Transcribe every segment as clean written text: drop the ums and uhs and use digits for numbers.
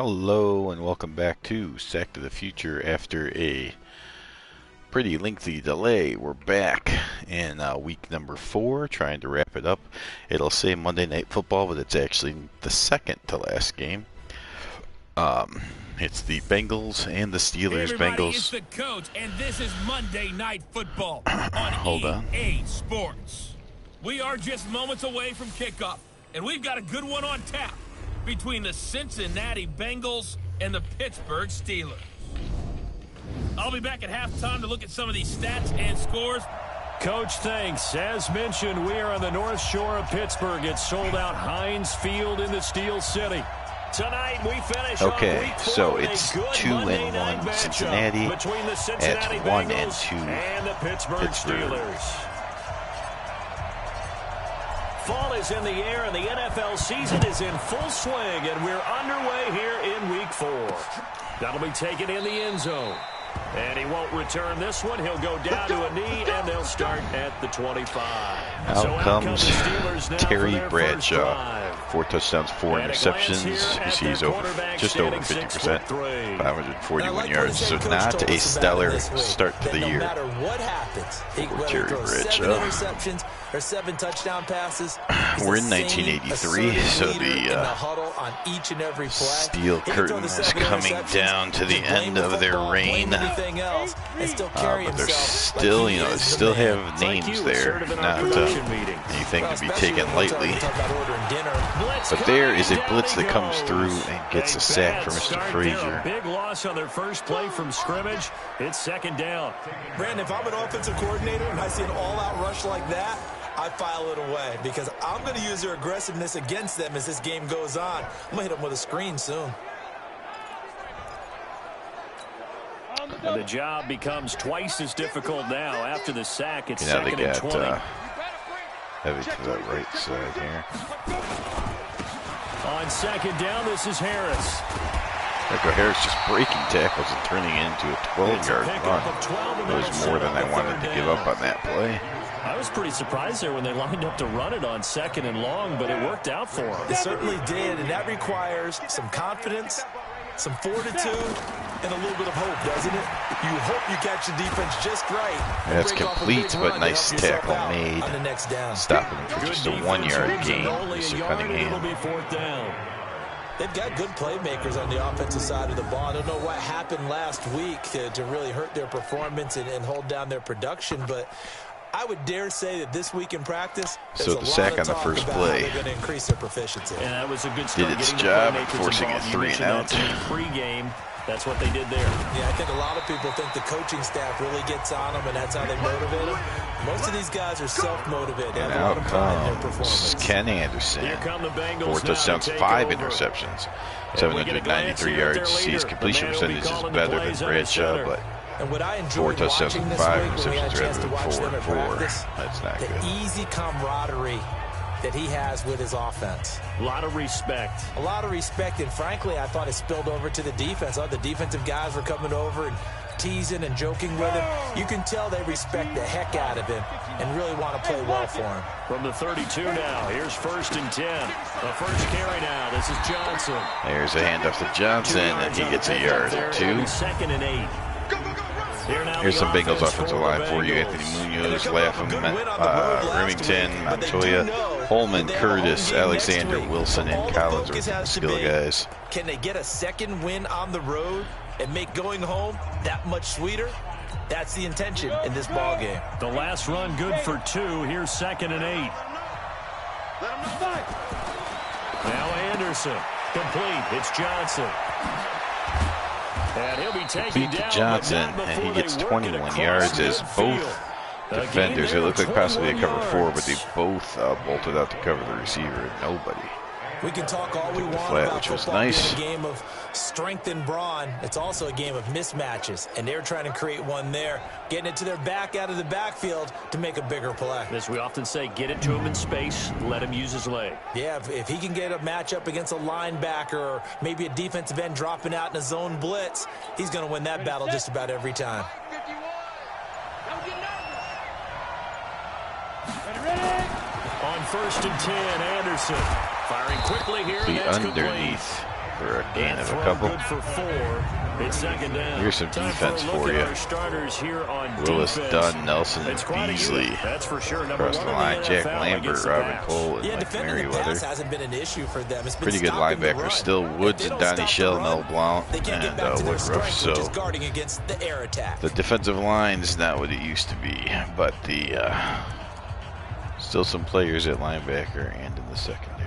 Hello and welcome back to Sack to the Future. After a pretty lengthy delay, we're back in week number 4, trying to wrap it up. It'll say Monday Night Football, but it's actually the second to last game. It's the Bengals and the Steelers. Hey Bengals. It's the coach, and this is Monday Night Football on Hold on. EA Sports. We are just moments away from kickoff, and we've got a good one on tap between the Cincinnati Bengals and the Pittsburgh Steelers. I'll be back at halftime to look at some of these stats and scores. Coach, thanks. As mentioned, we are on the North Shore of Pittsburgh. It's sold out Heinz Field in the Steel City. Tonight we finish Okay, off week 4 so with a it's good 2-1 Cincinnati between the Cincinnati at Bengals 1-2 and the Pittsburgh Steelers. Fall is in the air and the NFL season is in full swing, and we're underway here in week 4. That'll be taken in the end zone. And he won't return this one. He'll go down to a knee, and they'll start at the 25. Out comes the Steelers now Terry for their Bradshaw. 4 touchdowns, 4 interceptions. You see he's just over 50%, 541 yards. So not a stellar start to the year. No matter what happens, Terry Bradshaw. 7 interceptions or 7 touchdown passes. We're in 1983, so the steel curtain is coming down to the end of their reign. But they're still, still have names there, not anything to be taken lightly. But there is a blitz that comes through and gets a sack for Mr. Frazier. Big loss on their first play from scrimmage. It's second down. Brandon, if I'm an offensive coordinator and I see an all-out rush like that, I file it away because I'm going to use their aggressiveness against them as this game goes on. I'm going to hit them with a screen soon. And the job becomes twice as difficult now after the sack. It's Now they second and 20. Heavy to that right side here. On second down, this is Harris. Harris just breaking tackles and turning it into a 12-yard run. It was more than I wanted to give up on that play. I was pretty surprised there when they lined up to run it on second and long, but it worked out for them. It certainly did, and that requires some confidence, some fortitude, and a little bit of hope, doesn't it? You hope you catch the defense just right. That's complete, but nice tackle made. Stopping him for just a 1-yard gain, Mr. Cunningham. They've got good playmakers on the offensive side of the ball. I don't know what happened last week to really hurt their performance and hold down their production, but I would dare say that this week in practice, so the sack on the first play they're going to increase their proficiency. And that was a good start. Did its job, forcing a 3 and out. Pre-game, that's what they did there. Yeah, I think a lot of people think the coaching staff really gets on them, and that's how they motivate them. Most of these guys are self-motivated. And out comes Ken Anderson. 4 touchdowns, 5 interceptions, 793 yards. His completion percentage is better than Bradshaw, but and what I 4 touchdowns and 5 interceptions rather than 4 and 4. That's not good. The easy camaraderie that he has with his offense. A lot of respect. A lot of respect, and frankly, I thought it spilled over to the defense. The defensive guys were coming over and teasing and joking with him. You can tell they respect the heck out of him and really want to play well for him. From the 32 now, here's 1st and 10. The first carry now, this is Johnson. There's a handoff to Johnson, and he gets a yard or 2. 2nd and 8. Here's some Bengals offensive line for you. Anthony Munoz, Lapham, Remington, Montoya, Holman, Curtis, Alexander, Wilson, and Collins are the skill guys. Can they get a second win on the road and make going home that much sweeter? That's the intention in this ball game. The last run good for 2. Here's 2nd and 8. Now Anderson. Complete. It's Johnson. And he'll be taken down, Johnson, and he gets 21 yards as both defenders. It looked like possibly a cover 4, but they both bolted out to cover the receiver and nobody. We can talk all we want about which was nice. A game of strength and brawn. It's also a game of mismatches, and they're trying to create one there, getting it to their back out of the backfield to make a bigger play. As we often say, get it to him in space, let him use his leg. Yeah, if he can get a matchup against a linebacker or maybe a defensive end dropping out in a zone blitz, he's going to win that battle just about every time. On 1st and 10, Anderson firing quickly here. The underneath. for a gain of a couple. Here's some defense for you. Willis, Dunn, Nelson, and Beasley across the line. Jack Lambert, Robin Cole, and Mike Merriweather. Pretty good linebackers still. Woods and Donnie Shell, Mel Blount, and Woodruff. So the defensive line is not what it used to be, but the still some players at linebacker and in the secondary.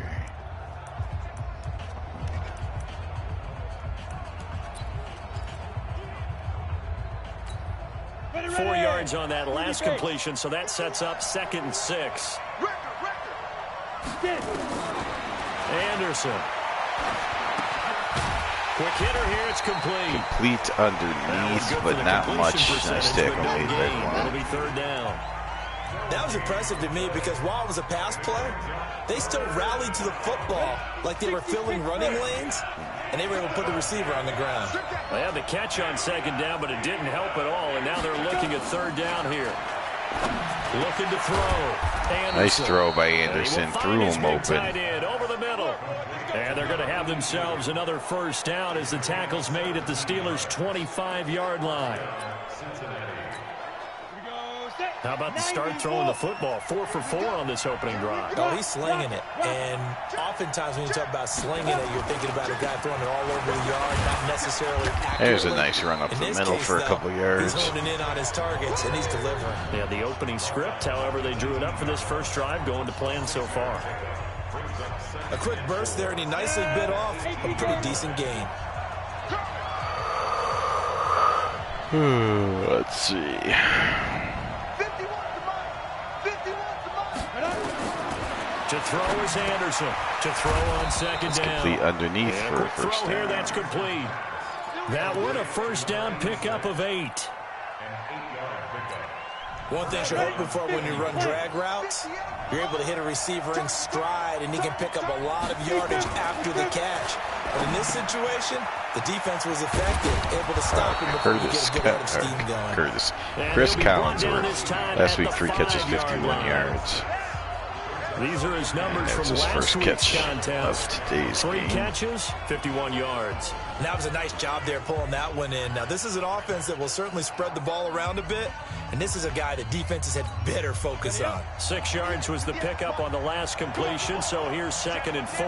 4 yards on that last completion, so that sets up 2nd and 6. Anderson. Quick hitter here, it's complete. Complete underneath, but not much. Nice tackle made that one. It'll be 3rd down. That was impressive to me because while it was a pass play, they still rallied to the football like they were filling running lanes, and they were able to put the receiver on the ground. They had the catch on 2nd down, but it didn't help at all, and now they're looking at 3rd down here. Looking to throw. Anderson. Nice throw by Anderson. Threw him open. Over the middle. And they're going to have themselves another 1st down as the tackle's made at the Steelers' 25-yard line. How about the start throwing the football? 4 for 4 on this opening drive. Oh, he's slinging it. And oftentimes when you talk about slinging it, you're thinking about a guy throwing it all over the yard, not necessarily accurately. There's a nice run up the middle for a couple yards. He's honing in on his targets, and he's delivering. Yeah, the opening script, however, they drew it up for this first drive, going to plan so far. A quick burst there, and he nicely bit off a pretty decent gain. Let's see. To throw is Anderson. To throw on 2nd down. Complete underneath for a 1st down. Here, that's complete. That one a 1st down pickup of 8. One thing you're hoping for when you run drag routes, you're able to hit a receiver in stride, and he can pick up a lot of yardage after the catch. But in this situation, the defense was effective, able to stop him before he gets a good amount of steam going. Chris Collinsworth, last week 3 catches, 51 yards. These are his numbers from last first week's catch contest. of today's 3 game. catches, 51 yards. And that was a nice job there pulling that one in. Now, this is an offense that will certainly spread the ball around a bit, and this is a guy that defenses had better focus on. 6 yards was the pickup on the last completion, so here's 2nd and 4.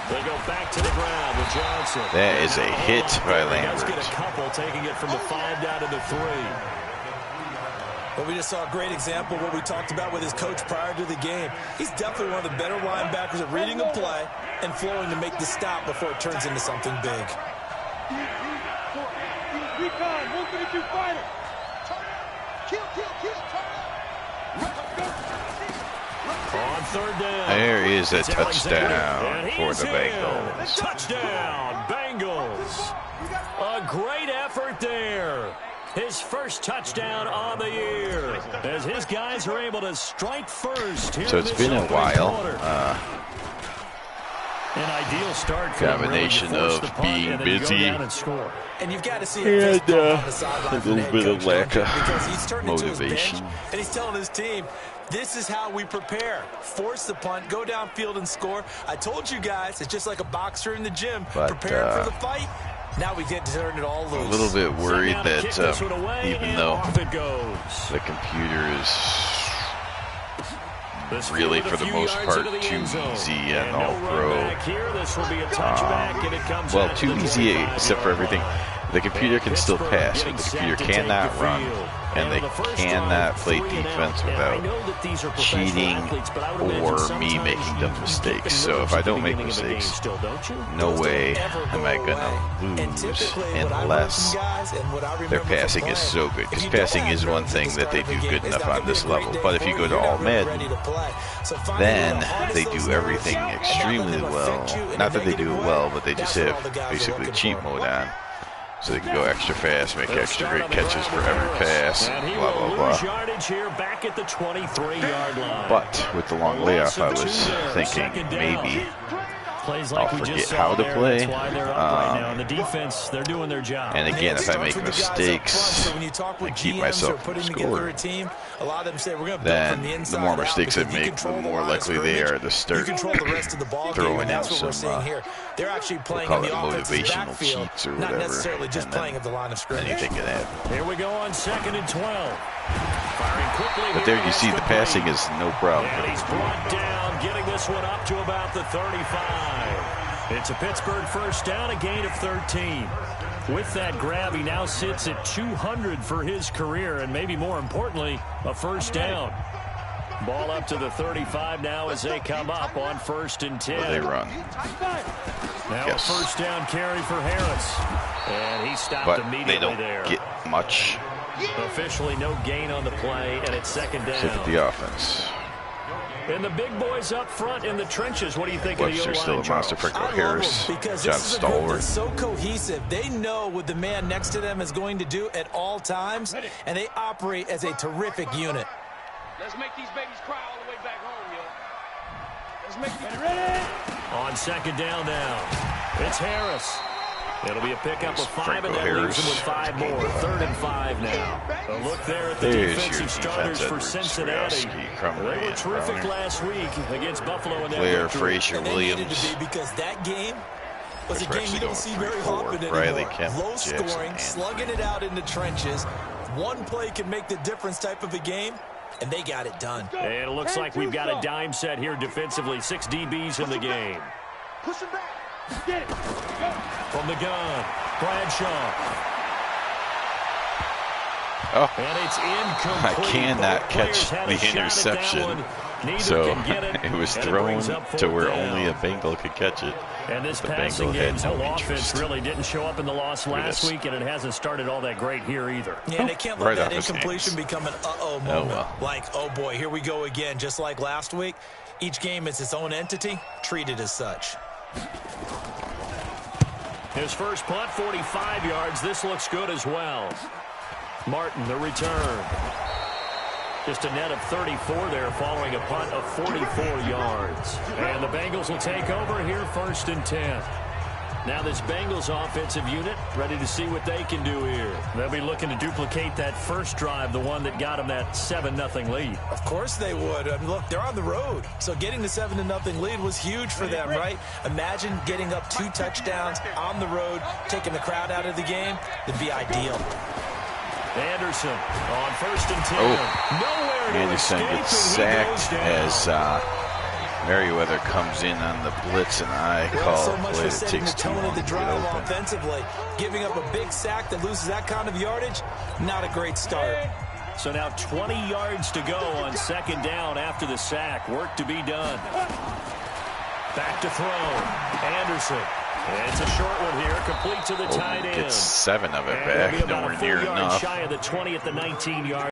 They go back to the ground with Johnson. That is a hit by Lambert. Get a couple, taking it from the 5 down to the 3. But we just saw a great example of what we talked about with his coach prior to the game. He's definitely one of the better linebackers at reading a play and flowing to make the stop before it turns into something big. On 3rd down. There is a touchdown for the Bengals. Touchdown, Bengals. A great effort there. His first touchdown on the year as his guys are able to strike first. So it's been a while. An ideal start for combination of being busy and you've got to see and a little bit of lack of motivation. And he's telling his team, this is how we prepare. Force the punt, go downfield and score. I told you guys, it's just like a boxer in the gym, preparing for the fight. Now we get to turn it all loose. A little bit worried that even though the computer is really, for the most part, too easy and all pro. Well, too easy except for everything. The computer can still pass, but the computer cannot run, and they cannot play defense without cheating or me making dumb mistakes. So if I don't make mistakes, no way am I going to lose unless their passing is so good. Because passing is one thing that they do good enough on this level. But if you go to all Madden, then they do everything extremely well. Not that they do it well, but they just have basically cheat mode on. So they can go extra fast, make extra great catches for every pass, blah, blah, blah. But with the long layoff, I was thinking maybe Plays I'll like we forget just saw how to there. play. That's why they're up right now. And the defense, they're doing their job. And again, if I make mistakes and keep myself from scoring, a lot of them say we're going to build then from the inside the more out, mistakes I because you make, the control more line of likely they scrimmage, are to start you control the rest of the ball game, throwing and in that's what we're some, seeing here. They're actually playing call in it the offensive motivational backfield, cheats or not whatever, necessarily just and then playing at the line of scrimmage. anything can happen. Here we go on 2nd and 12. Firing quickly. But there you see the passing is no problem. And he's brought down, getting this one up to about the 35. It's a Pittsburgh first down, a gain of 13. With that grab, he now sits at 200 for his career, and maybe more importantly, a first down. Ball up to the 35 now as they come up on 1st and 10. Well, they run. Now Yes. a first down carry for Harris. And he stopped But immediately they don't there. get much. Officially no gain on the play, and it's 2nd down. Look at the offense. And the big boys up front in the trenches. What do you think of the Webster O-line, still a monster. Charles? Franco Harris, because John this is a group Stallworth. that's so cohesive. They know what the man next to them is going to do at all times, and they operate as a terrific unit. Let's make these babies cry all the way back home, yo. Let's make these On 2nd down now, it's Harris. It'll be a pickup of 5, Franco and that leaves him with Harris. 5 more. 3rd and 5 now. A look there at the There's defensive your starters defense, for Edwards, Cincinnati. Skorowski, Crumley, They were and terrific Browner. last week against Buffalo in that Blair, victory. Frazier, And they needed Williams. to be, because that game was a We're game actually you don't going see very 3-4. often Riley, anymore. Kemp, Low Jackson, scoring, and slugging it out in the trenches. One play can make the difference type of a game, and they got it done. And it looks like we've got a dime set here defensively. 6 DBs in the game. push him back. Get it. Go. From the gun, Bradshaw. Oh, And it's incomplete. I cannot Both catch players had the a shot at that interception. one. Neither So can get it was and thrown brings up to 4th where down. only a Bengal could catch it. And this The passing Bengal had game's no whole offense interest. really didn't show up in the loss last this. week, and it hasn't started all that great here either. Yeah, and they can't let Right that off his incompletion hands. become an uh-oh moment. well. Like, oh boy, here we go again. Just like last week, each game is its own entity, treated as such. His first punt, 45 yards. This looks good as well. Martin, the return. Just a net of 34 there following a punt of 44 yards. And the Bengals will take over here 1st and 10. Now this Bengals offensive unit ready to see what they can do here. They'll be looking to duplicate that first drive, the one that got them that 7-0 lead. Of course they would. I mean, look, they're on the road. So getting the 7-0 lead was huge for them, right? Imagine getting up 2 touchdowns on the road, taking the crowd out of the game. It'd be ideal. Anderson on 1st and 10. Oh. Nowhere to Anderson escape, gets and he sacked goes down. as Merriweather comes in on the blitz, and I Well, call so a much play for that setting the takes too tone long of the to get drive open. offensively. Giving up a big sack that loses that kind of yardage, not a great start. So now 20 yards to go on 2nd down after the sack. Work to be done. Back to throw. Anderson. And it's a short one here, complete to the tight end. Gets 7 of it And it'll be back, about nowhere a full near yard enough. shy of the 20 at the 19-yard.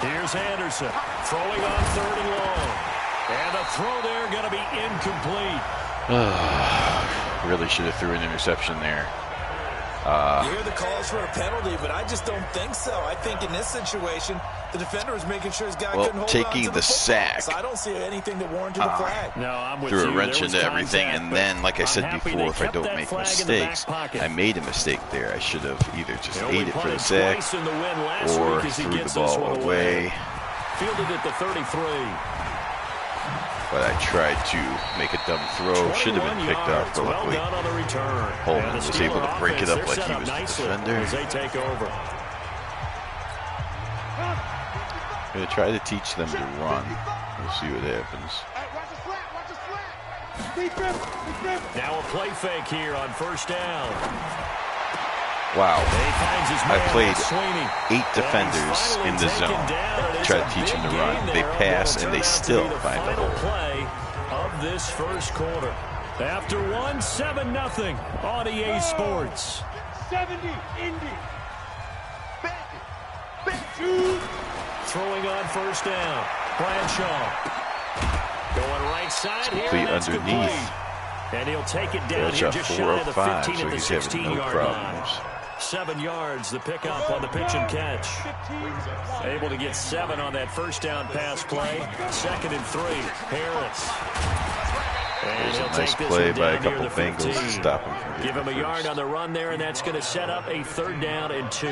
Here's Anderson throwing on 3rd and long. And the throw there going to be incomplete. Really should have threw an interception there. You hear the calls for a penalty, but I just don't think so. I think in this situation, the defender was making sure his guy couldn't hold on taking to the football. sack. So I don't see anything that warranted a flag. No, I'm with Threw you. a wrench There was into everything, contact, and but then, like I I'm said happy before, they if I kept don't that make flag in the back mistakes, pocket. I made a mistake there. I should have either just He only ate it for the punted sack twice in the win last or week as he threw gets the this ball one away. Fielded at the 33. But I tried to make a dumb throw. Should have been picked off, but well luckily done on the return. Holman And the was able to Steeler break it up offense, like he they're was set the up nicely defender. as they take over. I'm going to try to teach them to run. We'll see what happens. Hey, watch the flat, watch the flat. Deep grip, deep grip. Now a play fake here on 1st down. Wow. He finds his I man, played Sweeney. 8 defenders in the zone. Try to teach them to run. They pass, and they still find a Final hole. play of this first quarter. After 7-0 on EA Sports. 70, Indy. Bend, bend, shoot. Throwing on 1st down. Bradshaw. Going right side here. Complete That's underneath. complete. And he'll take it down here just shy of the 15 at the 16-yard line. 7 yards, the pickup on the pitch and catch. Able to get 7 on that first down pass play. 2nd and 3. Harris. And there's a nice play by a couple Bengals to stop him from give him a yard on the run there, and that's going to set up a 3rd down and 2.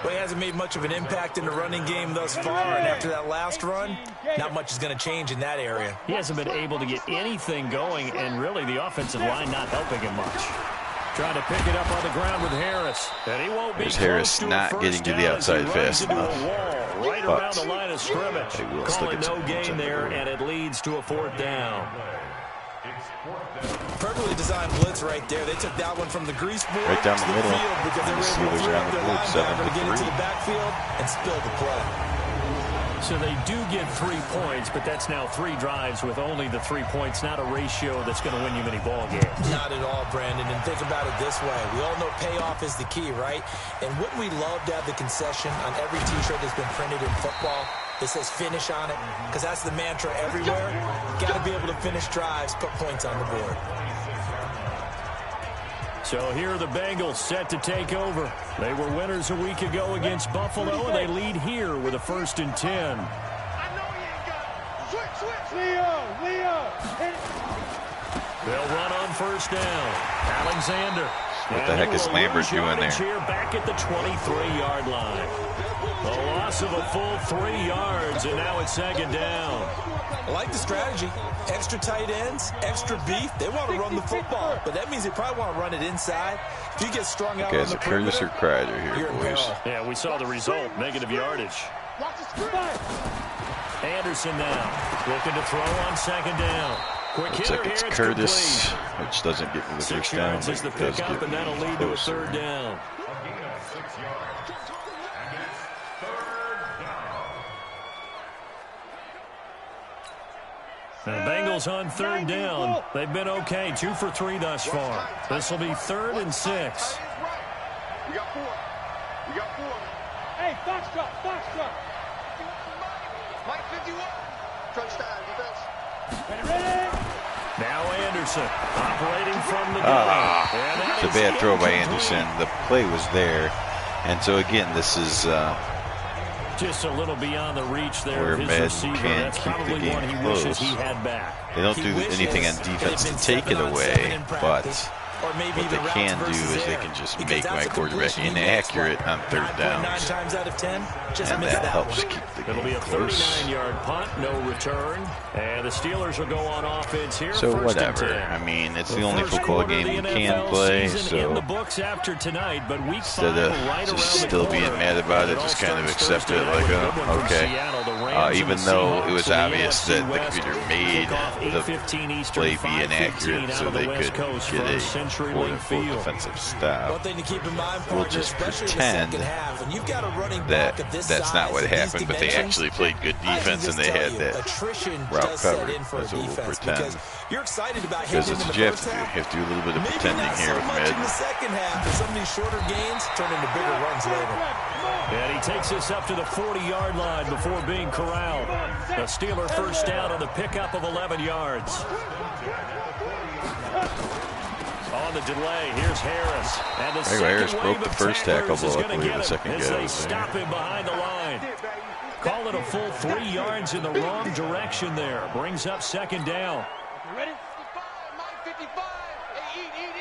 Well, he hasn't made much of an impact in the running game thus far, and after that last run, not much is going to change in that area. He hasn't been able to get anything going, and really the offensive line not helping him much. Trying to pick it up on the ground with Harris. And he won't be Harris not getting to the outside fast enough. Right around the line of scrimmage. Calling no gain there, and it leads to a 4th down. Perfectly designed blitz right there. They took that one from the grease board right down the middle. Because they were able to free up their linebacker to get into the backfield and spill the play. So they do get 3 points, but that's now 3 drives with only the 3 points, not a ratio that's going to win you many ball games. Not at all, Brandon. And think about it this way. We all know payoff is the key, right? And wouldn't we love to have the concession on every T-shirt that's been printed in football that says finish on it? Because that's the mantra everywhere. Got to be able to finish drives, put points on the board. So here are the Bengals set to take over. They were winners a week ago against Buffalo, and they lead here with a 1st and 10. I know you ain't got it. Switch. Leo. They'll run on 1st down. Alexander. What the heck is Lambert doing there? Here back at the 23-yard line. A loss of a full 3 yards, and now it's 2nd down. I like the strategy. Extra tight ends, extra beef. They want to run the football, but that means they probably want to run it inside. If you get strung out on the perimeter, Curtis or Kreider here, boys. Yeah, we saw the result. Negative yardage. Anderson now looking to throw on 2nd down. Quick Looks like it's Curtis, which doesn't get me the 6 first down. yards is the pickup, and that'll lead to a 3rd down. The Bengals on 3rd down. They've been okay, 2 for 3 thus far. This will be 3rd and 6. We got 4. Hey, Foxtrot. Mike 51. Touchdown, defense. Ready? Now Anderson operating from the gun. It's a bad throw by Anderson. The play was there. And so, again, this is just a little beyond the reach there where of his Madden receiver. can't That's keep probably the game one he close. wishes he had back. They don't do anything on defense to take it away, but what they can do is they can just make my quarterback inaccurate on 3rd downs. 9 times out of 10, and that helps keep the game It'll be a close. 39-yard punt, no return. And the Steelers will go on offense here. So 1st whatever. and 10. I mean, it's the only football game you can play, so in the books after tonight, but week instead 5 of right just around still the being corner. mad about it, just kind of accept it like, oh, okay. Even though it was obvious that the computer made the play be inaccurate so they could get a quote-unquote defensive stop, one thing to keep in mind, we'll just pretend that that's not what happened, but they actually played good defense and they had that route covered. That's what we'll pretend. You're excited about Because that's what you have to do. You have to do a little bit of pretending here with Madden. In the second half, and some of these shorter gains turn into bigger runs later. And he takes us up to the 40-yard line before being corralled. The Steeler 1st down on the pickup of 11 yards. On the delay, here's Harris. And the Harris second broke wave the of first tackle, tacklers is but gonna luckily get the him second as guy they was stop him behind the line. Call it a full 3 yards in the wrong direction there. Brings up 2nd down. You ready? 55, Mike 55. Hey, eat.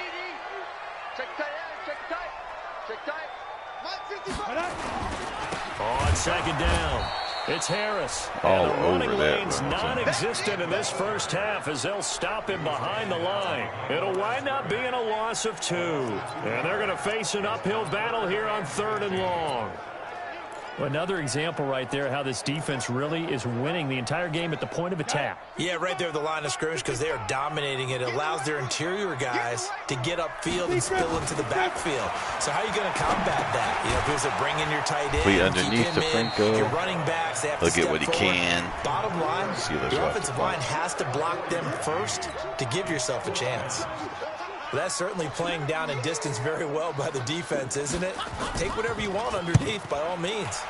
Check tight. Mike 55. On 2nd down, it's Harris. All and the running over that lane's one. non-existent in this first half as they'll stop him behind the line. It'll wind up being a loss of 2. And they're going to face an uphill battle here on 3rd and long. Another example right there how this defense really is winning the entire game at the point of attack. Yeah, right there at the line of scrimmage because they are dominating it. It allows their interior guys to get upfield and spill into the backfield. So how are you going to combat that? You know, if there's a bring in your tight end, Complete underneath to Franco. your running backs, they have Look to at step what he forward. can. Bottom line, Steelers the left offensive the line ball. has to block them first to give yourself a chance. But that's certainly playing down in distance very well by the defense, isn't it? Take whatever you want underneath by all means.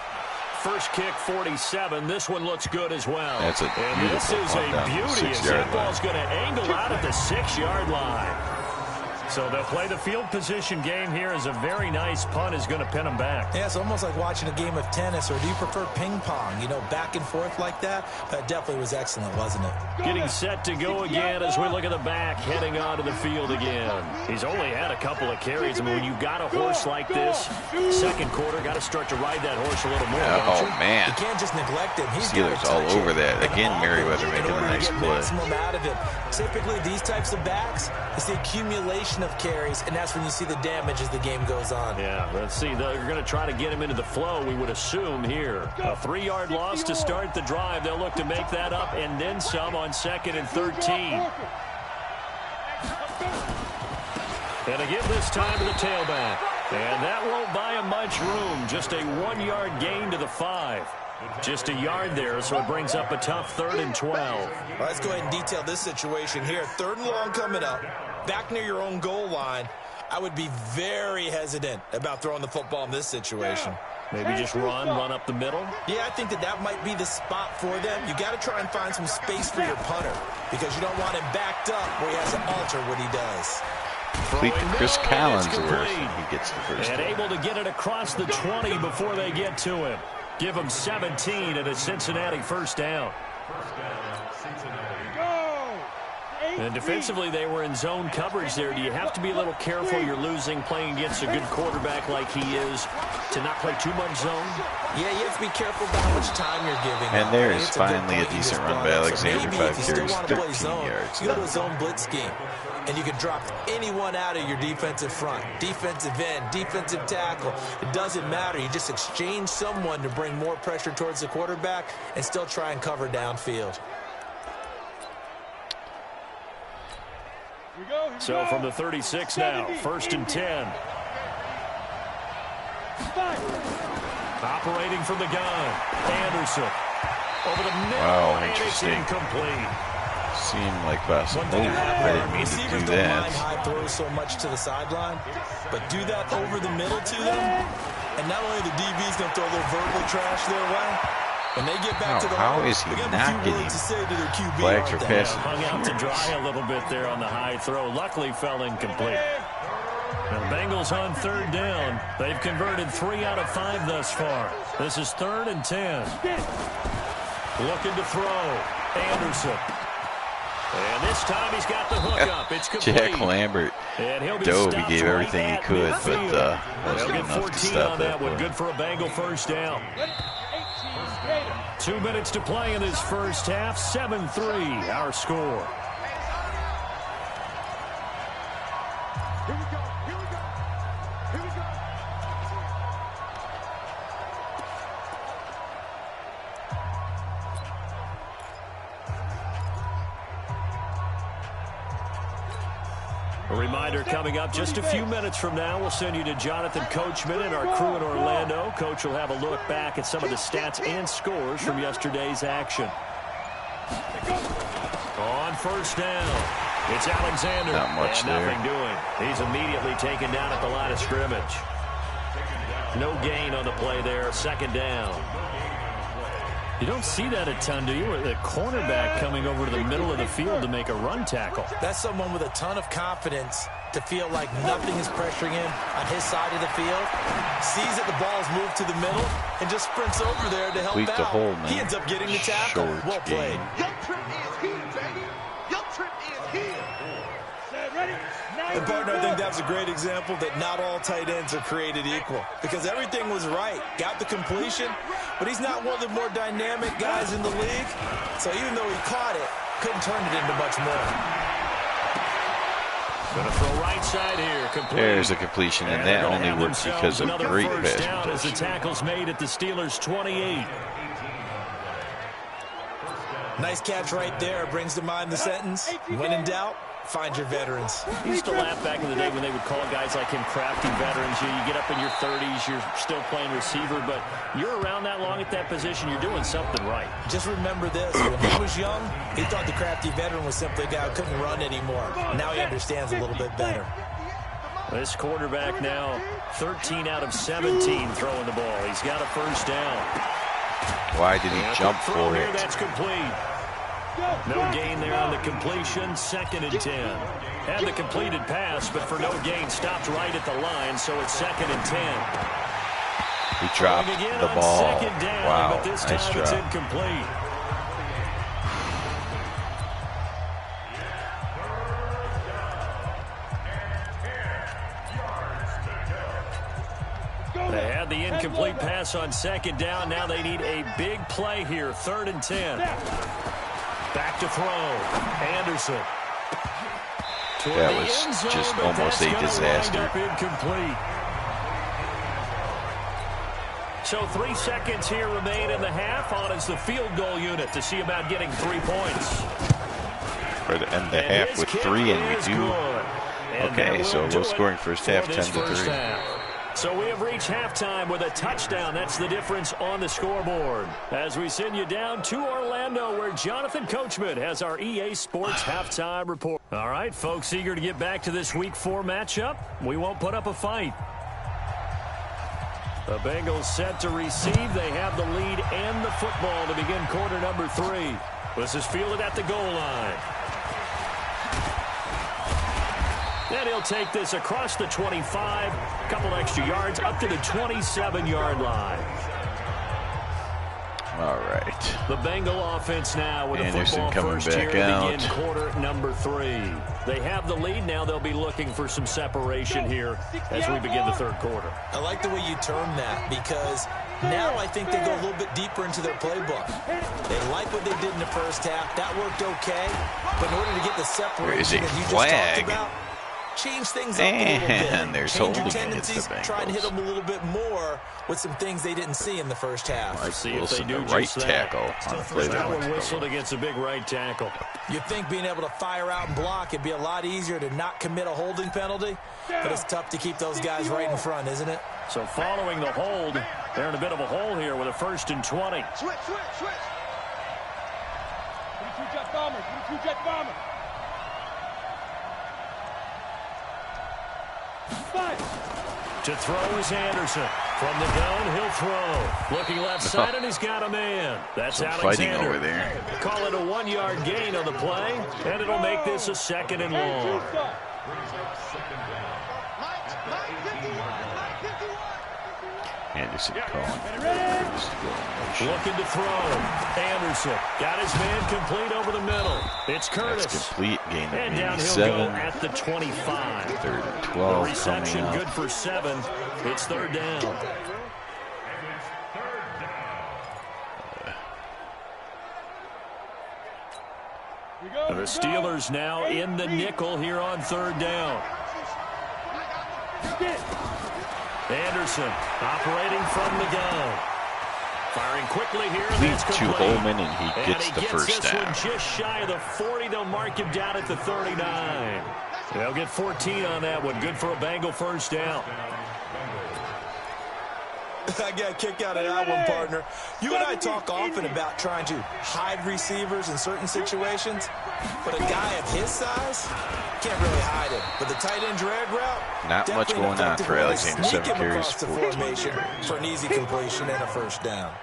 first kick 47. This one looks good as well. That's a beautiful This is a beauty as that ball's going to angle out at the 6-yard line. So they'll play the field position game here as a very nice punt is going to pin them back. Yeah, it's almost like watching a game of tennis, or do you prefer ping pong? You know, back and forth like that? That definitely was excellent, wasn't it? Getting set to go again as we look at the back, heading onto the field again. He's only had a couple of carries. I mean, when you've got a horse like this, second quarter, got to start to ride that horse a little more. Oh, man. You can't just neglect him. He's Steelers all over that. Again, Merriweather making a nice play. Maximum out of him. Typically, these types of backs, it's the accumulation of carries, and that's when you see the damage as the game goes on. Yeah, let's see. They're going to try to get him into the flow, we would assume here. A 3-yard loss to start the drive. They'll look to make that up and then some on 2nd and 13. And again this time to the tailback. And that won't buy him much room. Just a 1-yard gain to the 5. Just a yard there, so it brings up a tough 3rd and 12. Well, let's go ahead and detail this situation here. 3rd and long coming up. Back near your own goal line. I would be very hesitant about throwing the football in this situation. Maybe just run up the middle? Yeah, I think that might be the spot for them. You got to try and find some space for your punter because you don't want him backed up where he has to alter what he does. Complete to Chris Collinsworth. He gets the first and able to get it across the 20 before they get to him. Give him 17 at a Cincinnati first down. And defensively, they were in zone coverage there. Do you have to be a little careful? You're losing playing against a good quarterback like he is to not play too much zone? Yeah, you have to be careful about how much time you're giving. And there is finally a decent run by Alexander. 5 carries, 13 yards. You go to a zone blitz scheme, and you can drop anyone out of your defensive front, defensive end, defensive tackle. It doesn't matter. You just exchange someone to bring more pressure towards the quarterback and still try and cover downfield. So from the 36 now, 1st and 10. Operating from the gun, Anderson. Over the middle, wow, and it's incomplete. Seemed like possible. I didn't mean to do that. High throws so much to the sideline, but do that over the middle to them, and not only the DB's going to throw a little verbal trash their way. When they get back to the how is he not getting flags for passing? Hung out to dry a little bit there on the high throw. Luckily fell incomplete. Now the Bengals on 3rd down. They've converted 3 out of 5 thus far. This is 3rd and 10. Looking to throw. Anderson. And this time he's got the hook up. It's complete. Jack Lambert dove. He gave everything he could, but wasn't enough to stop that one. Good for a Bengal first down. 2 minutes to play in this first half. 7-3 our score. Here we go. Here we go. Here we go. A reminder coming up just a few minutes from now. We'll send you to Jonathan Coachman and our crew in Orlando. Coach will have a look back at some of the stats and scores from yesterday's action. On 1st down, it's Alexander. Not much and nothing doing. He's immediately taken down at the line of scrimmage. No gain on the play there. 2nd down. You don't see that a ton, do you? The cornerback coming over to the middle of the field to make a run tackle. That's someone with a ton of confidence to feel like nothing is pressuring him on his side of the field. Sees that the ball is moved to the middle and just sprints over there to help out. Hole, man. He ends up getting the tackle. Well played. Your trip is here, baby. Your trip is here. Ready? And partner, I think that's a great example that not all tight ends are created equal because everything was right. Got the completion, but he's not one of the more dynamic guys in the league. So even though he caught it, couldn't turn it into much more. Going to throw right side here. Complete. There's a completion, and that only works because of great pass down as the tackle's made at the Steelers' 28. Nice catch right there. Brings to mind the sentence, when in doubt, find your veterans. I used to laugh back in the day when they would call guys like him crafty veterans. You get up in your 30s, you're still playing receiver, but you're around that long at that position, you're doing something right. Just remember this. When he was young, he thought the crafty veteran was simply a guy who couldn't run anymore. Now he understands a little bit better. This quarterback now 13 out of 17 throwing the ball. He's got a first down. Why did he jump for it? That's complete. No gain there on the completion. 2nd and 10. Had the completed pass, but for no gain, stopped right at the line, so it's 2nd and 10. He dropped the ball. Wow, but this nice time drop. it's incomplete. They had the incomplete pass on 2nd down. Now they need a big play here. 3rd and 10. Back to throw. Anderson. That was just almost a disaster. Incomplete. So 3 seconds here remain in the half. On is the field goal unit to see about getting 3 points. For the end of the half with 3, and we do. Okay, so low scoring first half, 10-3. So we have reached halftime with a touchdown. That's the difference on the scoreboard. As we send you down to Orlando, where Jonathan Coachman has our EA Sports halftime report. All right, folks, eager to get back to this Week 4 matchup. We won't put up a fight. The Bengals set to receive. They have the lead and the football to begin quarter number 3. This is fielded at the goal line. And he'll take this across the 25, a couple extra yards, up to the 27-yard line. All right. The Bengal offense now with Anderson a football coming first back here to out. begin quarter number 3. They have the lead. Now they'll be looking for some separation here as we begin the 3rd quarter. I like the way you term that, because now I think they go a little bit deeper into their playbook. They like what they did in the first half. That worked okay. But in order to get the separation that you just talked about, change things up a little bit. And there's Change your holding against the tendencies, try and hit Bengals. them a little bit more with some things they didn't see in the first half. Mike See if Wilson, they do the right just that. tackle on the play That that one whistled against a big right tackle. You'd think being able to fire out and block, it'd be a lot easier to not commit a holding penalty, but it's tough to keep those guys right in front, isn't it? So following the hold, they're in a bit of a hole here with a 1st and 20. Switch. 22 jet bombers. 22 jet bombers. To throw is Anderson. From the gun, he'll throw. Looking left side, and he's got a man. That's Some Alexander. fighting over there. Call it a 1-yard gain on the play, and it'll make this a 2nd and long. Anderson calling. Looking to throw. Anderson got his man complete over the middle. It's Curtis. That's complete. Gain of And down he'll 87. go at the 25. 3rd and The 12 reception coming good up. for 7. It's 3rd down. The Steelers now in the nickel here on 3rd down. Anderson operating from the gun. Firing quickly here. Lead to Holman, and he gets the first this down. one just shy of the 40. They'll mark him down at the 39. They'll get 14 on that one. Good for a Bengal first down. I got a kick out of that one, partner. You and I talk often about trying to hide receivers in certain situations, but a guy of his size can't really hide him. But the tight end drag route, Not much definitely going on effective for way to Alexander. sneak 7 him carries, across the 14 formation yards. for an easy completion and a first down.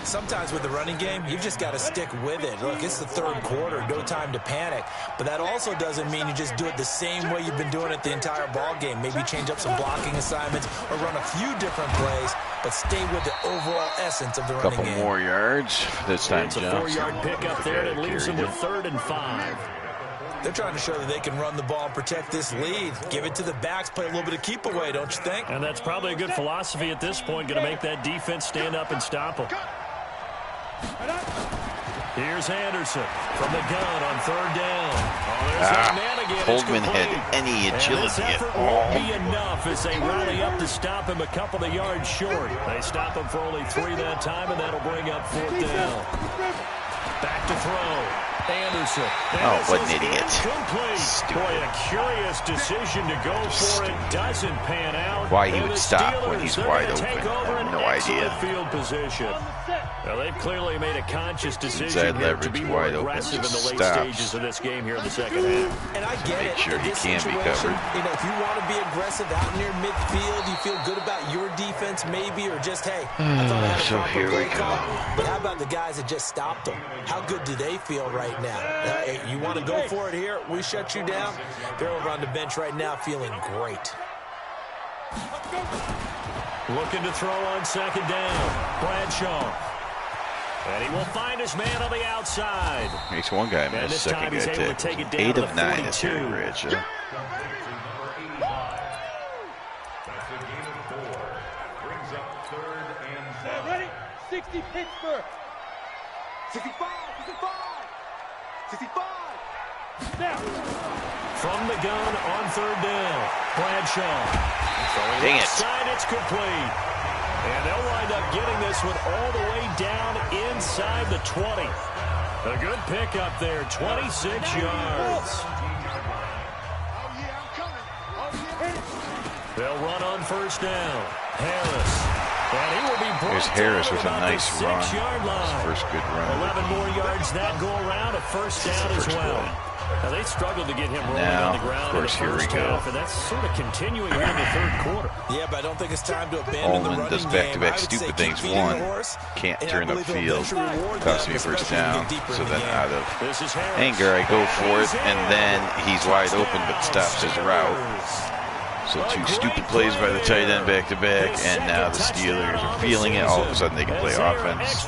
Sometimes with the running game, you've just got to stick with it. Look, it's the 3rd quarter, no time to panic. But that also doesn't mean you just do it the same way you've been doing it the entire ball game. Maybe change up some blocking assignments or run a few different plays, but stay with the overall essence of the running game. Couple more yards. This time, It's a Johnson. 4-yard pickup there, and it leaves them with 3rd and 5. They're trying to show that they can run the ball and protect this lead. Give it to the backs, play a little bit of keep away, don't you think? And that's probably a good philosophy at this point. Going to make that defense stand up and stop them. Here's Anderson from the gun on 3rd down. Oh, there's that man again. Holdman had any agility at all. Won't be enough as they rally up to stop him a couple of yards short. They stop him for only 3 that time, and that'll bring up 4th down. Back to throw. Anderson. Oh, what an idiot. Boy, a curious decision to go for it. Doesn't pan out. Why he would stop when he's wide open, I have no idea. Field position. Well, they've clearly made a conscious decision Inside here to leverage, be more wide open, aggressive in the just late stops. stages of this game here in the second half. And I get Make it. sure In he this can be situation, covered. you know, if you want to be aggressive out near midfield, you feel good about your defense maybe, or just, hey, I thought I had a So proper here we play call. go. But how about the guys that just stopped them? How good do they feel right now? You want to go for it here? We shut you down. They're over on the bench right now feeling great. Looking to throw on second down. Bradshaw. And he will find his man on the outside. Makes one guy And miss, this second time he's guy able to tackles. take it down 8 to of the 9 is 42. very rich. That's a gain of 4. Brings up 3rd and 5. Ready? 60 Pittsburgh. 65, 65, 65. Now. From the gun on third down. Bradshaw. Throwing Dang it. outside, it's complete. And they'll wind up getting this one all the way down inside the 20. A good pickup there, 26 yards. They'll run on first down. Harris. And he will be brought Here's Harris down with a about nice the run. 6-yard line. His first good run. 11 more yards that go around, a first down as First well. play. Now, they struggled to get him rolling Now, on the ground of course, in the here we first go. half, and that's sort of continuing here in the third quarter. Yeah, but I don't think it's time to abandon the Ullman running does game. back-to-back I would say stupid keep things. feeding the One, horse, can't and I turn believe he'll upfield. eventually reward Cost them, me first especially as we down. get deeper So in the then game. out of This is Harris. anger, I go for it, and then he's wide open but stops his route. So 2 stupid plays by the tight end back-to-back, and now the Steelers are feeling it. All of a sudden they can play offense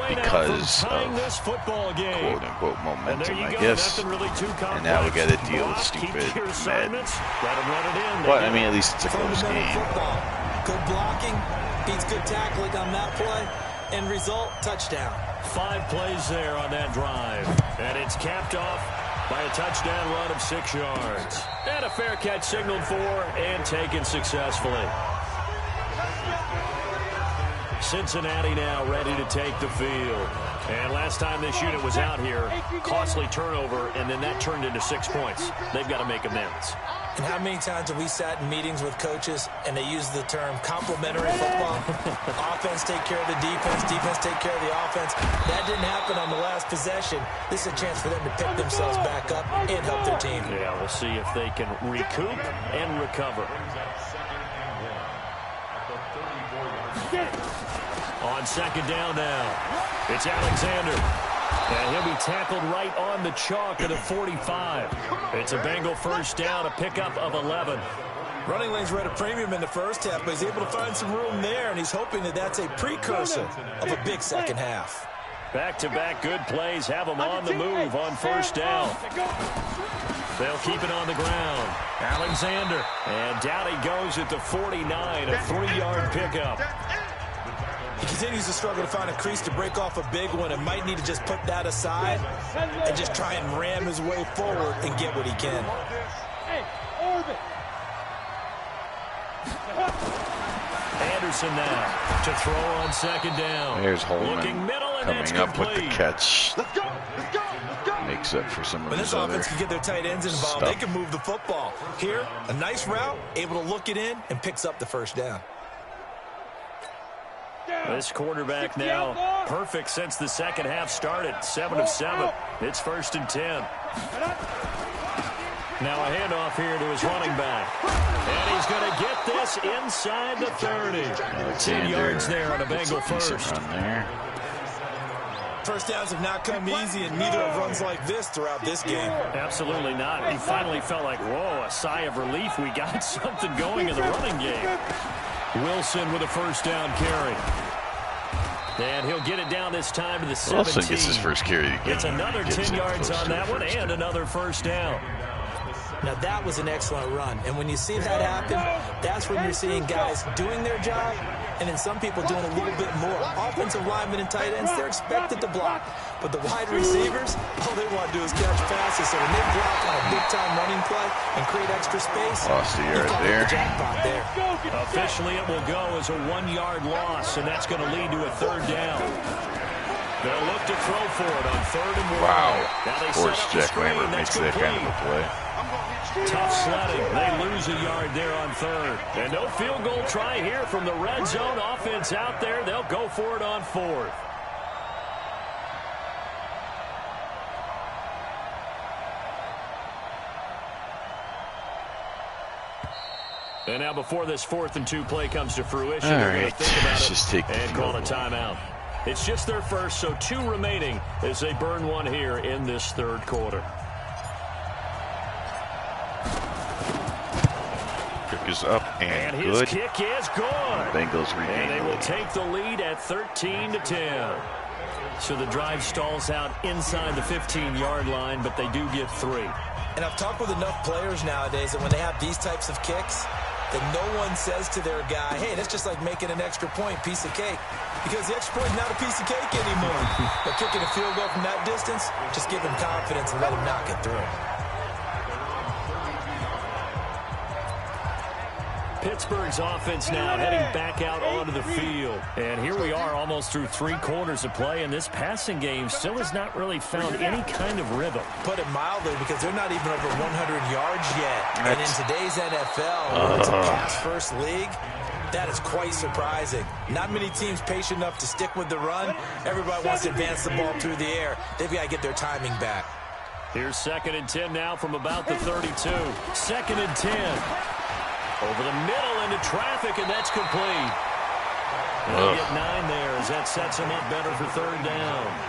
because of quote-unquote momentum, I guess. And now we got to deal with stupid Madden. But, I mean, at least it's a close game. Good blocking, beats good tackling on that play. End result, touchdown. 5 plays there on that drive. And it's capped off by a touchdown run of 6 yards. And a fair catch signaled for and taken successfully. Cincinnati now ready to take the field. And last time this unit was out here, costly turnover, and then that turned into 6 points. They've got to make amends. And how many times have we sat in meetings with coaches and they use the term complementary football? Offense take care of the defense, defense take care of the offense. That didn't happen on the last possession. This is a chance for them to pick themselves back up and help their team. Yeah, we'll see if they can recoup and recover. On second down now, it's Alexander. And he'll be tackled right on the chalk at the 45. It's a Bengal first down, a pickup of 11. Running lanes were at a premium in the first half, but he's able to find some room there, and he's hoping that that's a precursor of a big second half. Back-to-back good plays have them on the move on first down. They'll keep it on the ground. Alexander. And down he goes at the 49, a 3-yard pickup. He continues to struggle to find a crease to break off a big one and might need to just put that aside and just try and ram his way forward and get what he can. Anderson now to throw on second down. There's Holman Looking middle, and that's coming up with the complete. catch. Makes up for some of When his this other offense can get their tight ends involved, stuff. they can move the football. Here, a nice route, able to look it in, and picks up the first down. This quarterback now perfect since the second half started. 7 of 7. It's 1st and 10. Now a handoff here to his running back. And he's going to get this inside the 30. 10 yards there on a Bengal first. First downs have not come easy, and neither have runs like this throughout this game. Absolutely not. He finally felt like, whoa, a sigh of relief. We got something going in the running game. Wilson with a first down carry. And he'll get it down this time to the 17. Wilson gets his first carry again. It's another 10 yards on that one and another first down. Now, that was an excellent run. And when you see that happen, that's when you're seeing guys doing their job and then some people doing a little bit more. Offensive linemen and tight ends, they're expected to block. But the wide receivers, all they want to do is catch passes. So when they block on a big-time running play and create extra space, Lost a yard there. The jackpot there. Officially, it will go as a 1-yard loss, and that's going to lead to a third down. They'll look left to throw for it on 3rd and 1. Wow. Now they Of course, set up the Jack screen. Lambert makes that kind of a play. Tough sledding. They lose a yard there on 3rd. And no field goal try here from the red zone. Offense out there. They'll go for it on 4th. And now before this 4th and 2 play comes to fruition, they're going to think about it just take and call a timeout. It's just their first, so 2 remaining as they burn one here in this 3rd quarter. Kick is up and his good. kick is good. Bengals regain. And they will take the lead at 13-10. So the drive stalls out inside the 15-yard line, but they do get 3. And I've talked with enough players nowadays that when they have these types of kicks, that no one says to their guy, hey, that's just like making an extra point, piece of cake. Because the extra point is not a piece of cake anymore. But kicking a field goal from that distance, just give him confidence and let him knock it through. Pittsburgh's offense now heading back out onto the field. And here we are almost through 3 quarters of play, and this passing game still has not really found any kind of rhythm. Put it mildly, because they're not even over 100 yards yet. And in today's NFL, where it's a pass-first league, that is quite surprising. Not many teams patient enough to stick with the run. Everybody wants to advance the ball through the air. They've got to get their timing back. Here's 2nd and 10 now from about the 32. 2nd and 10. Over the middle into traffic, and that's complete. And they'll get 9 there as that sets him up better for 3rd down.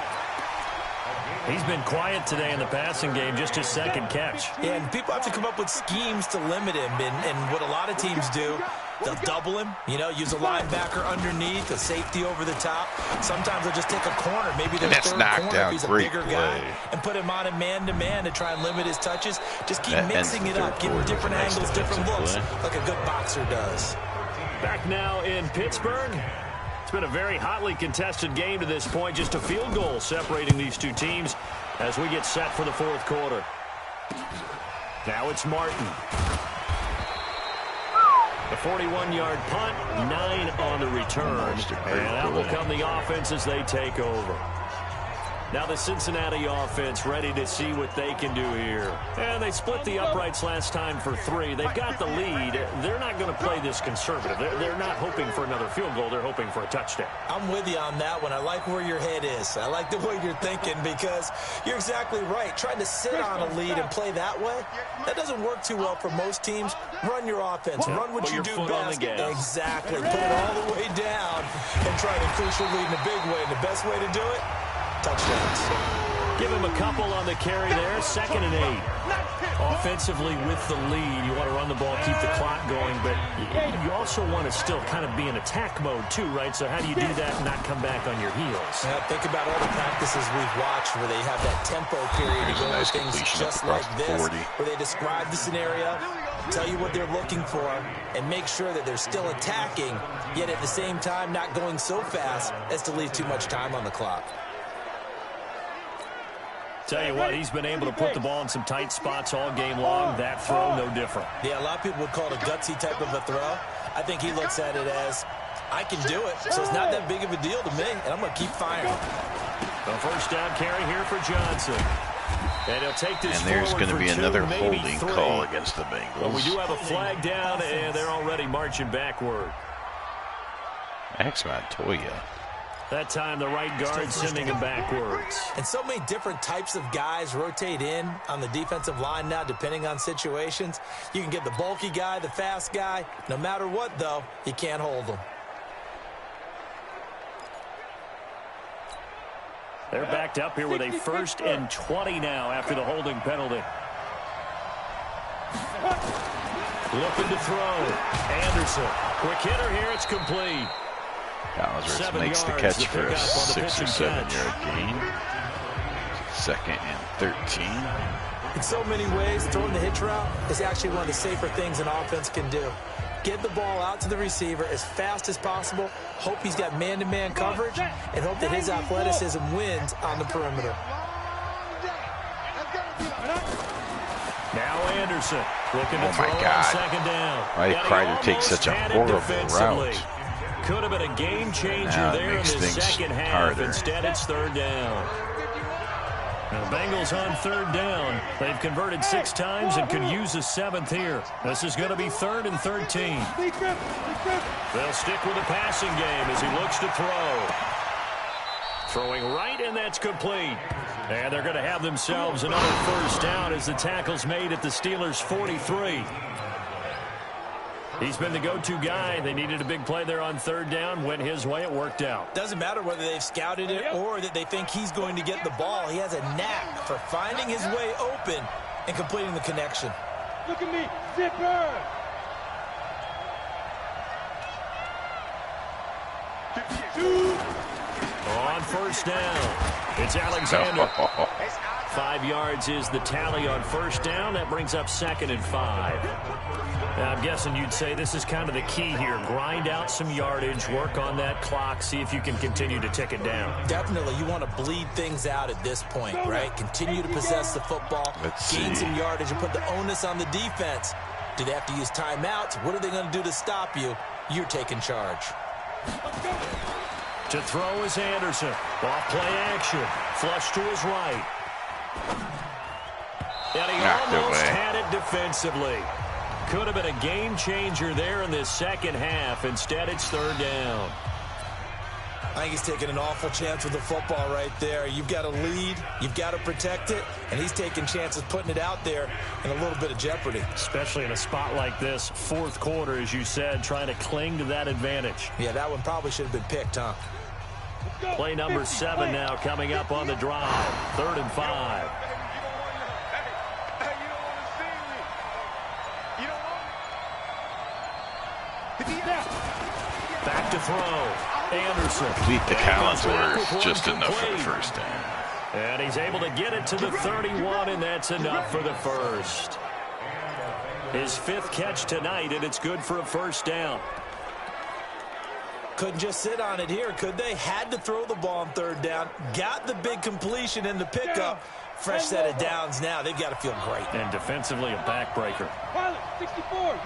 He's been quiet today in the passing game, just his 2nd catch. Yeah, and people have to come up with schemes to limit him. And what a lot of teams do, they'll double him, use a linebacker underneath, a safety over the top. Sometimes they'll just take a corner, maybe their 3rd corner if he's a bigger guy, and put him on a man-to-man to try and limit his touches. Just keep mixing it up, give him different angles, different looks, like a good boxer does. Back now in Pittsburgh. It's been a very hotly contested game to this point. Just a field goal separating these 2 teams as we get set for the 4th quarter. Now it's Martin. The 41-yard punt, 9 on the return. And that will come the offense as they take over. Now the Cincinnati offense ready to see what they can do here. And they split the uprights last time for 3. They've got the lead. They're not going to play this conservative. They're not hoping for another field goal. They're hoping for a touchdown. I'm with you on that one. I like where your head is. I like the way you're thinking, because you're exactly right. Trying to sit on a lead and play that way, that doesn't work too well for most teams. Run your offense. Run what you do best. Exactly. Put it all the way down and try to crucial lead in a big way. And the best way to do it, touchdowns. Give him a couple on the carry there. 2nd and 8. Offensively with the lead, you want to run the ball, keep the clock going, but you also want to still kind of be in attack mode too, right? So how do you do that and not come back on your heels? Yeah, think about all the practices we've watched where they have that tempo period to go over things just like this, where they describe the scenario, tell you what they're looking for, and make sure that they're still attacking, yet at the same time not going so fast as to leave too much time on the clock. Tell you what, he's been able to put the ball in some tight spots all game long. That throw, no different. Yeah, a lot of people would call it a gutsy type of a throw. I think he looks at it as, I can do it, so it's not that big of a deal to me, and I'm going to keep firing. The 1st down carry here for Johnson. And he'll take this and there's going to be 2, another holding 3. call against the Bengals. But we do have a flag down, and they're already marching backward. Max Montoya. That time the right guard sending him backwards. And so many different types of guys rotate in on the defensive line now, depending on situations. You can get the bulky guy, the fast guy. No matter what, though, you can't hold them. They're backed up here with a 1st and 20 now after the holding penalty. Looking to throw. Anderson. Quick hitter here. It's complete. Bowser makes the catch for a 6 or 7 yard gain. 2nd and 13. In so many ways, throwing the hitch route is actually one of the safer things an offense can do. Get the ball out to the receiver as fast as possible, hope he's got man-to-man coverage, and hope that his athleticism wins on the perimeter. Now Anderson looking to throw on 2nd down. Why did Kreider take such a horrible route? Could have been a game changer there in the second half. Instead, it's third down. Now, the Bengals on third down. They've converted 6 times and could use a 7th here. This is going to be 3rd and 13. They'll stick with the passing game as he looks to throw. Throwing right, and that's complete. And they're going to have themselves another first down as the tackle's made at the Steelers' 43. He's been the go-to guy. They needed a big play there on third down. Went his way. It worked out. Doesn't matter whether they've scouted it or that they think he's going to get the ball. He has a knack for finding his way open and completing the connection. Look at me, zipper. On first down, it's Alexander. 5 yards is the tally on first down. That brings up 2nd and 5. Now, I'm guessing you'd say this is kind of the key here. Grind out some yardage, work on that clock, see if you can continue to tick it down. Definitely. You want to bleed things out at this point, right? Continue to possess the football, gain some yardage, and put the onus on the defense. Do they have to use timeouts? What are they going to do to stop you? You're taking charge. To throw is Anderson. Off play action. Flush to his right. And he almost had it defensively. Could have been a game changer there in this second half. Instead, it's third down. I think he's taking an awful chance with the football right there. You've got to lead. You've got to protect it. And he's taking chances putting it out there in a little bit of jeopardy. Especially in a spot like this, fourth quarter, as you said, trying to cling to that advantage. Yeah, that one probably should have been picked, huh? Play number 7 now coming up on the drive. 3rd and 5. Back to throw. Anderson. Complete the Collinsworth, just enough for the first down. And he's able to get it to the 31, and that's enough for the first. His 5th catch tonight, and it's good for a first down. Couldn't just sit on it here, could they? Had to throw the ball on third down. Got the big completion in the pickup. Fresh set of downs now. They've got to feel great. And defensively, a backbreaker. 64,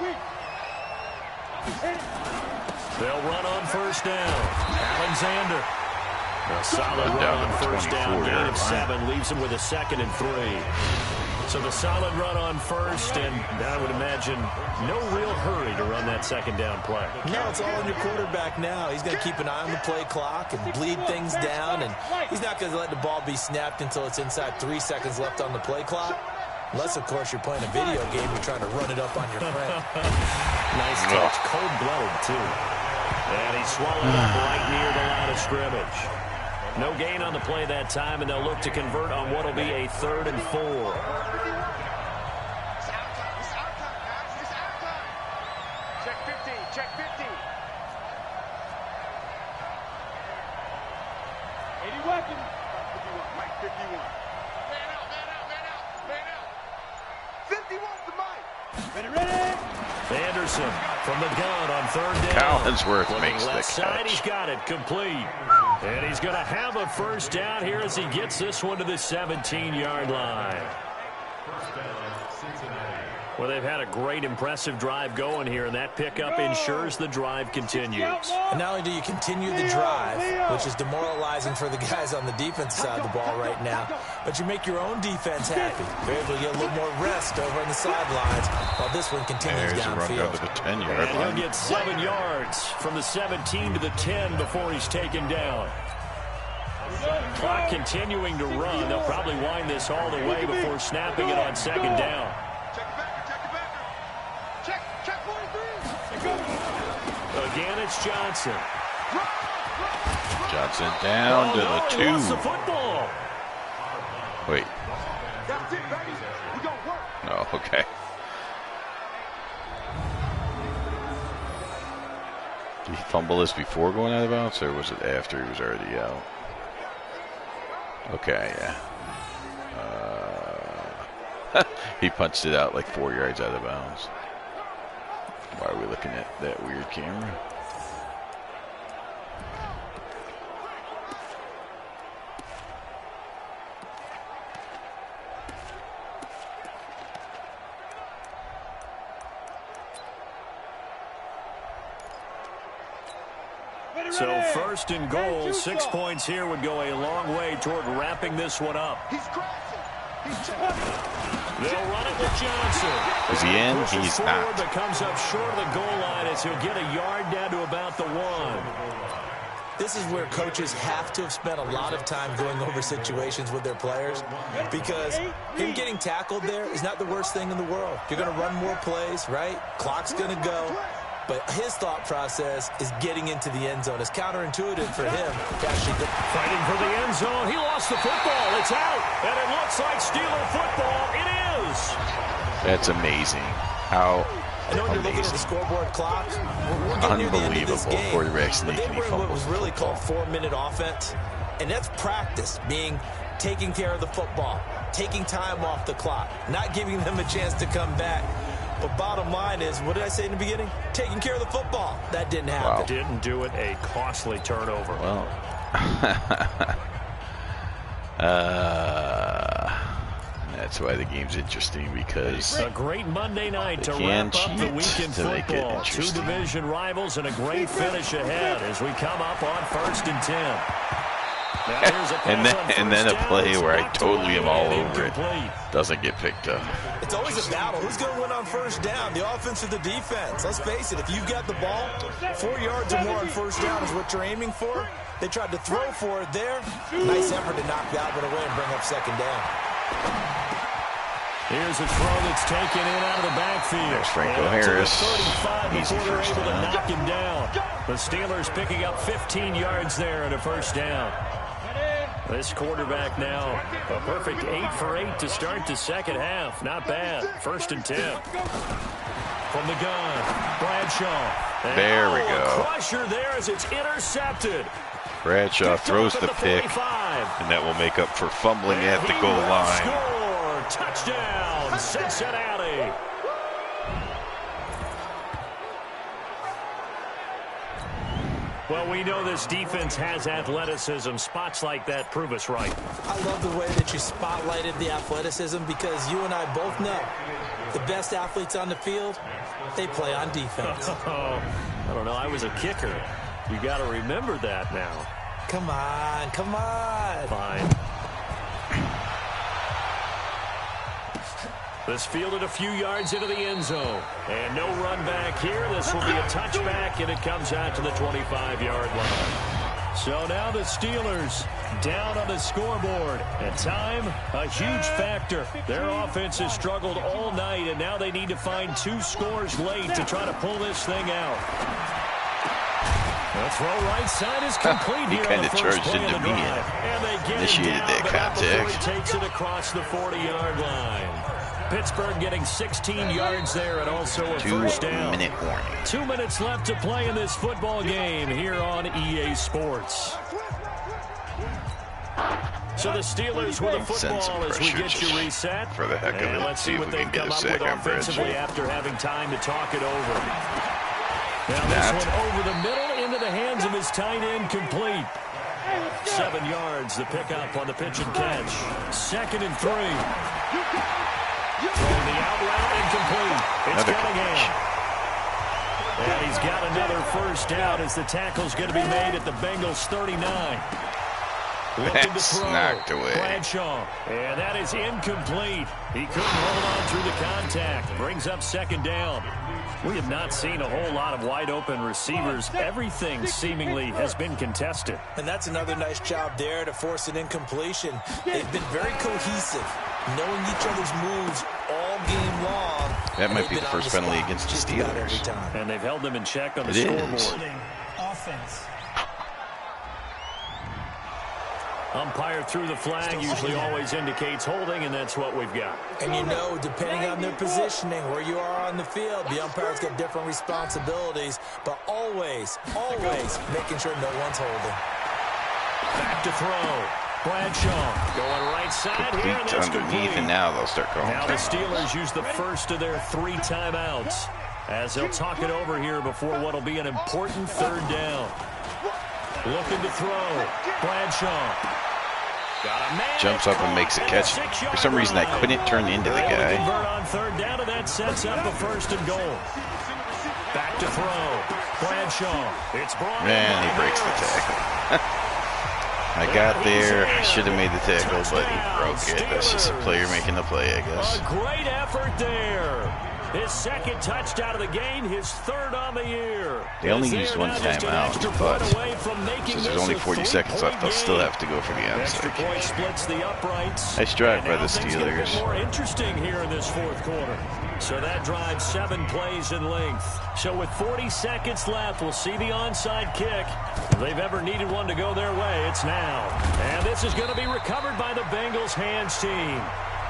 They'll run on first down. Alexander. A solid run on first down. Gain of 7 leaves him with a 2nd and 3. So the solid run on first, and I would imagine no real hurry to run that second down play. No, it's all on your quarterback now. He's going to keep an eye on the play clock and bleed things down, and he's not going to let the ball be snapped until it's inside 3 seconds left on the play clock. Unless, of course, you're playing a video game, you're trying to run it up on your friend. Nice touch, cold-blooded, too. And he swallowed up right near the line of scrimmage. No gain on the play that time, and they'll look to convert on what will be a 3rd and 4. Check 15, check 15. 80 weapons. 51, Mike 51. Man out, man out, man out, man out. 51's the Mike. Ready, ready. Anderson from the gun on third down. Collinsworth makes the left side, catch. he's got it complete. And he's going to have a first down here as he gets this one to the 17-yard line. Well, they've had a great, impressive drive going here, and that pickup ensures the drive continues. And not only do you continue the drive, which is demoralizing for the guys on the defensive side of the ball right now, but you make your own defense happy. You're able to get a little more rest over on the sidelines while this one continues downfield. To the 10-yard and line. he'll get 7 yards from the 17 to the 10 before he's taken down. Clock continuing to run. They'll probably wind this all the way before snapping it on second down. Again, it's Johnson. Johnson down to the 2. He lost the football. Wait. That's it, baby. We gonna work. Oh, okay. Did he fumble this before going out of bounds, or was it after he was already out? Okay, yeah. He punched it out like 4 yards out of bounds. Why are we looking at that weird camera? So first and goal, 6 points here would go a long way toward wrapping this one up. They'll run it with Johnson. Is he in? He's not. But comes up short of the goal line as he'll get a yard down to about the 1. This is where coaches have to have spent a lot of time going over situations with their players, because him getting tackled there is not the worst thing in the world. You're going to run more plays, right? Clock's going to go. But his thought process is getting into the end zone. It's counterintuitive for him to actually go. Fighting for the end zone. He lost the football. It's out. And it looks like Steeler football. It is. That's amazing. How I know you're looking at the scoreboard clock. We're getting near the end of this game. Quarterbacks But they sneaking were in what was really football. called 4-minute offense. And that's practice, being taking care of the football, taking time off the clock, not giving them a chance to come back. But bottom line is, what did I say in the beginning? Taking care of the football. That didn't happen. Wow. Didn't do it. A costly turnover. Well. That's why the game's interesting, because a great Monday night to can wrap up the cheat week in to make it football. Two interesting. division rivals and a great finish ahead as we come up on 1st and 10. Now here's a pass and on then first a down. play It's where I knocked totally am away all and over it. incomplete. Doesn't get picked up. It's always a battle. Who's going to win on first down, the offense or the defense? Let's face it, if you've got the ball, 4 yards or more on first down is what you're aiming for. They tried to throw for it there. Nice effort to knock that one away and bring up second down. Here's a throw that's taken in out of the backfield. There's Franco And up to the Harris. 35 Easy before they're first able to down. knock him down. The Steelers picking up 15 yards there and a first down. This quarterback now, a perfect 8 for 8 to start the second half. Not bad. 1st and 10. From the gun, Bradshaw. And There we a go. crusher there as it's intercepted. Bradshaw throws the pick, 45. and that will make up for fumbling at the He goal will line. score. Touchdown, Cincinnati. Well, we know this defense has athleticism. Spots like that prove us right. I love the way that you spotlighted the athleticism, because you and I both know the best athletes on the field, they play on defense. Oh, I don't know. I was a kicker. You got to remember that now. Come on, come on. Fine. This fielded a few yards into the end zone. And no run back here. This will be a touchback, and it comes out to the 25-yard line. So now the Steelers down on the scoreboard. And time, a huge factor. Their offense has struggled all night, and now they need to find 2 scores late to try to pull this thing out. The throw right side is complete here on the first play of the drive. And they get Initiated it down, that but not before contact. he takes it across the 40-yard line. Pittsburgh getting 16 yards there and also a first down. 2-minute warning. 2 minutes left to play in this football game here on EA Sports. So the Steelers with a Send some football as we pressure get you just reset. for the heck of And it. let's See see if what we they've can get come a up sack with on Bridge. offensively after having time to talk it over. Now That. this one over the middle into the hands of his tight end, complete. 7 yards, the pickup on the pitch and catch. 2nd and 3. Throwing the out route, incomplete. It's Another Cunningham. And he's got another first down as the tackle's going to be made at the Bengals 39. Looking to That's throw. knocked away. Bradshaw. And that is incomplete. He couldn't hold on through the contact. Brings up 2nd down. We have not seen a whole lot of wide open receivers. Everything seemingly has been contested. And that's another nice job there to force an incompletion. They've been very cohesive, knowing each other's moves all game long. That might They've be been the on first penalty spot against the just about every Steelers. time. And they've held them in check on the It scoreboard. is. Offense. Umpire through the flag usually always indicates holding, and that's what we've got. And you know, depending on their positioning, where you are on the field, the umpire's got different responsibilities, but always, always making sure no one's holding. Back to throw. Bradshaw going right side here, and Complete that's underneath, complete. and now they'll start calling. Now the Steelers use the first of their 3 timeouts as they'll talk it over here before what will be an important 3rd down. Looking to throw. Bradshaw. Got a man. Jumps up and makes a catch. For some reason, I couldn't turn into the Able to guy. convert on 3rd down, and that sets up a 1st and goal. Back to throw. Bradshaw. It's brought in. Man, he breaks the tackle. I got there. I should have made the tackle, but he broke it. That's just a player making the play, I guess. A great effort there. His second touchdown of the game, his third on the year. They only used one timeout, but since there's only 40 seconds left, they'll still have to go for the onside kick. Splits the uprights. Nice drive by the Steelers. More interesting here in this fourth quarter. So that drives 7 plays in length. So with 40 seconds left, we'll see the onside kick. If they've ever needed one to go their way, it's now. And this is going to be recovered by the Bengals hands team.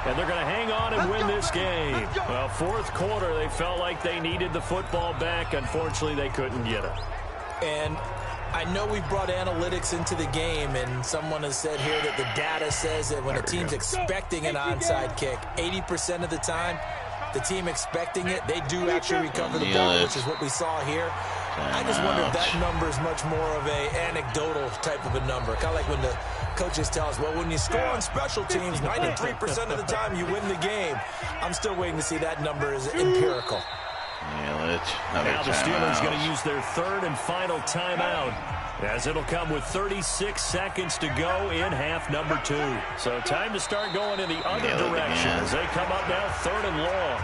And they're going to hang on and win this game. Well, fourth quarter, they felt like they needed the football back. Unfortunately, they couldn't get it. And I know we brought analytics into the game, and someone has said here that the data says that when a team's expecting an onside kick, 80% of the time, the team expecting it, they do actually recover the ball, which is what we saw here. I just wonder if that number is much more of a anecdotal type of a number. Kind of like when the coaches tell us, well, when you score on special teams, 93% of the time you win the game. I'm still waiting to see that number is empirical. Now the Steelers going to use their third and final timeout, as it'll come with 36 seconds to go in half number 2. So time to start going in the other direction as they come up now third and long.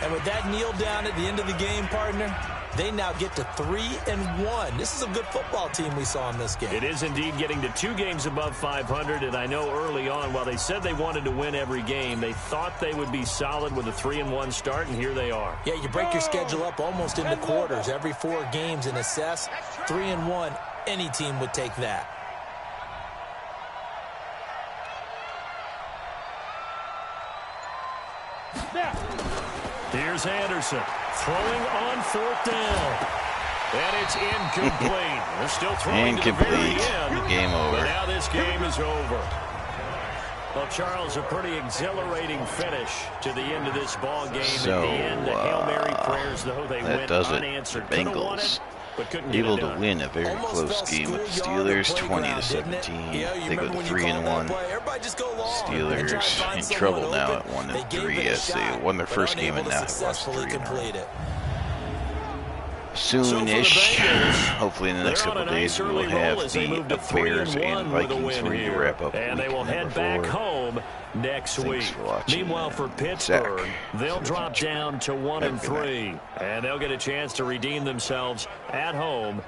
And with that kneel down at the end of the game, partner, they now get to 3-1. This is a good football team we saw in this game. It is indeed getting to 2 games above 500, and I know early on, while they said they wanted to win every game, they thought they would be solid with a 3-1 start, and here they are. Yeah, you break your schedule up almost into quarters, every 4 games, and assess 3-1. Any team would take that. Here's Anderson throwing on 4th down. And it's incomplete. They're still throwing to the very end. Game over. But now this game is over. Well, Charles, a pretty exhilarating finish to the end of this ball game. So, at the end, the Hail Mary prayers, though they went unanswered. The Bengals able to win a very close game with the Steelers, 20-17. They go to 3-1. Steelers in trouble now at 1-3 as they won their first game and now have lost 3-1. Soonish, hopefully in the next couple of days, we will have the Bears and Vikings ready to wrap up. And they will head back home next week. Meanwhile, for Pittsburgh, they'll drop down to 1-3, and they'll get a chance to redeem themselves at home